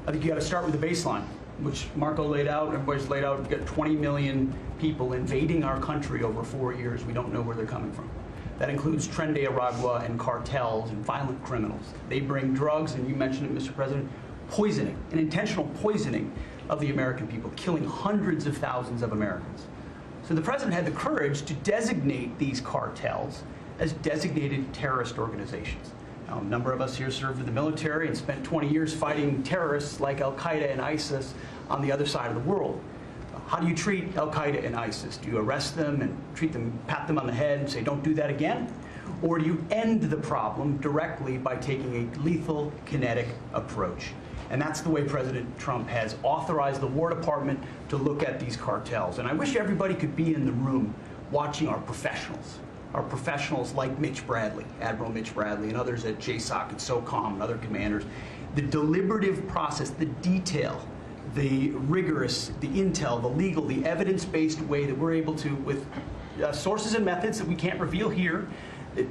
I think you got to start with the baseline, which Marco laid out, everybody's laid out. We've got 20 million people invading our country over 4 years. We don't know where they're coming from. That includes Tren de Aragua and cartels and violent criminals. They bring drugs, and you mentioned it, Mr. President, poisoning, an intentional poisoning of the American people, killing hundreds of thousands of Americans. So the president had the courage to designate these cartels as designated terrorist organizations. Now, a number of us here served in the military and spent 20 years fighting terrorists like Al-Qaeda and ISIS on the other side of the world. How do you treat Al-Qaeda and ISIS? Do you arrest them and treat them, pat them on the head and say, don't do that again? Or do you end the problem directly by taking a lethal, kinetic approach? And that's the way President Trump has authorized the War Department to look at these cartels. And I wish everybody could be in the room watching our professionals like Mitch Bradley, Admiral Mitch Bradley, and others at JSOC and SOCOM and other commanders. The deliberative process, the detail, the rigorous, the intel, the legal, the evidence-based way that we're able to, with sources and methods that we can't reveal here,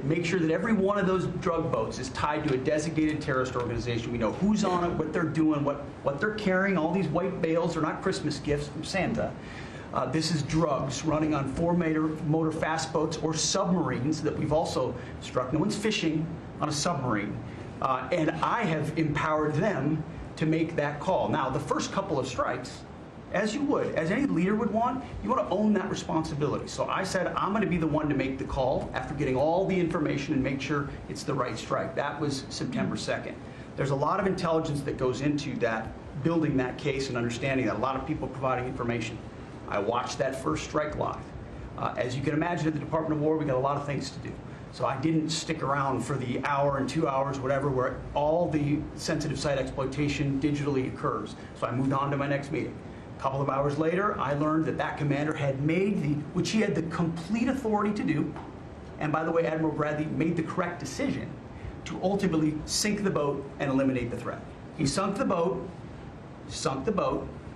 make sure that every one of those drug boats is tied to a designated terrorist organization. We know who's on it, what they're doing, what they're carrying. All these white bales are not Christmas gifts from Santa. This is drugs running on four-motor fast boats or submarines that we've also struck. No one's fishing on a submarine. And I have empowered them to make that call. Now, the first couple of strikes, as you would, as any leader would want, you want to own that responsibility. So I said, I'm going to be the one to make the call after getting all the information and make sure it's the right strike. That was September 2nd. There's a lot of intelligence that goes into that, building that case and understanding that, a lot of people providing information. I watched that first strike live. As you can imagine, at the Department of War, we got a lot of things to do. So I didn't stick around for the hour and 2 hours, whatever, where all the sensitive site exploitation digitally occurs. So I moved on to my next meeting. A couple of hours later, I learned that that commander had made which he had the complete authority to do, and by the way, Admiral Bradley made the correct decision to ultimately sink the boat and eliminate the threat. He sunk the boat,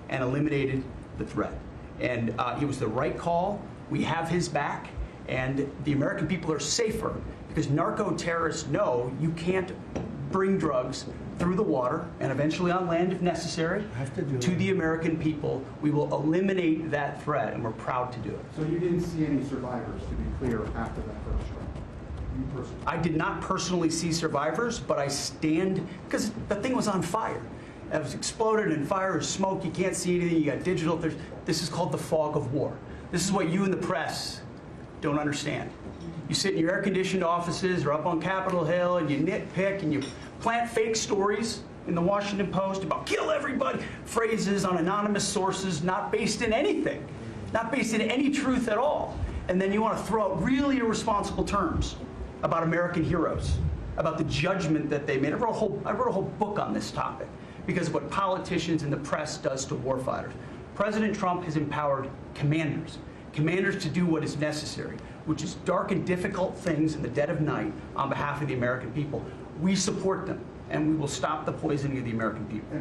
and eliminated the threat. And it was the right call. We have his back. And the American people are safer because narco-terrorists know you can't bring drugs through the water and eventually on land if necessary to the American people. We will eliminate that threat, and we're proud to do it. So you didn't see any survivors, to be clear, after that first strike? You personally? I did not personally see survivors, but I stand, because the thing was on fire. It was exploded and fire and smoke. You can't see anything. You got digital. This is called the fog of war. This is what you in the press don't understand. You sit in your air-conditioned offices or up on Capitol Hill and you nitpick and you plant fake stories in the Washington Post about kill everybody, phrases on anonymous sources not based in anything, not based in any truth at all. And then you want to throw out really irresponsible terms about American heroes, about the judgment that they made. I wrote a whole book on this topic because of what politicians and the press does to warfighters. President Trump has empowered commanders to do what is necessary, which is dark and difficult things in the dead of night on behalf of the American people. We support them, and we will stop the poisoning of the American people.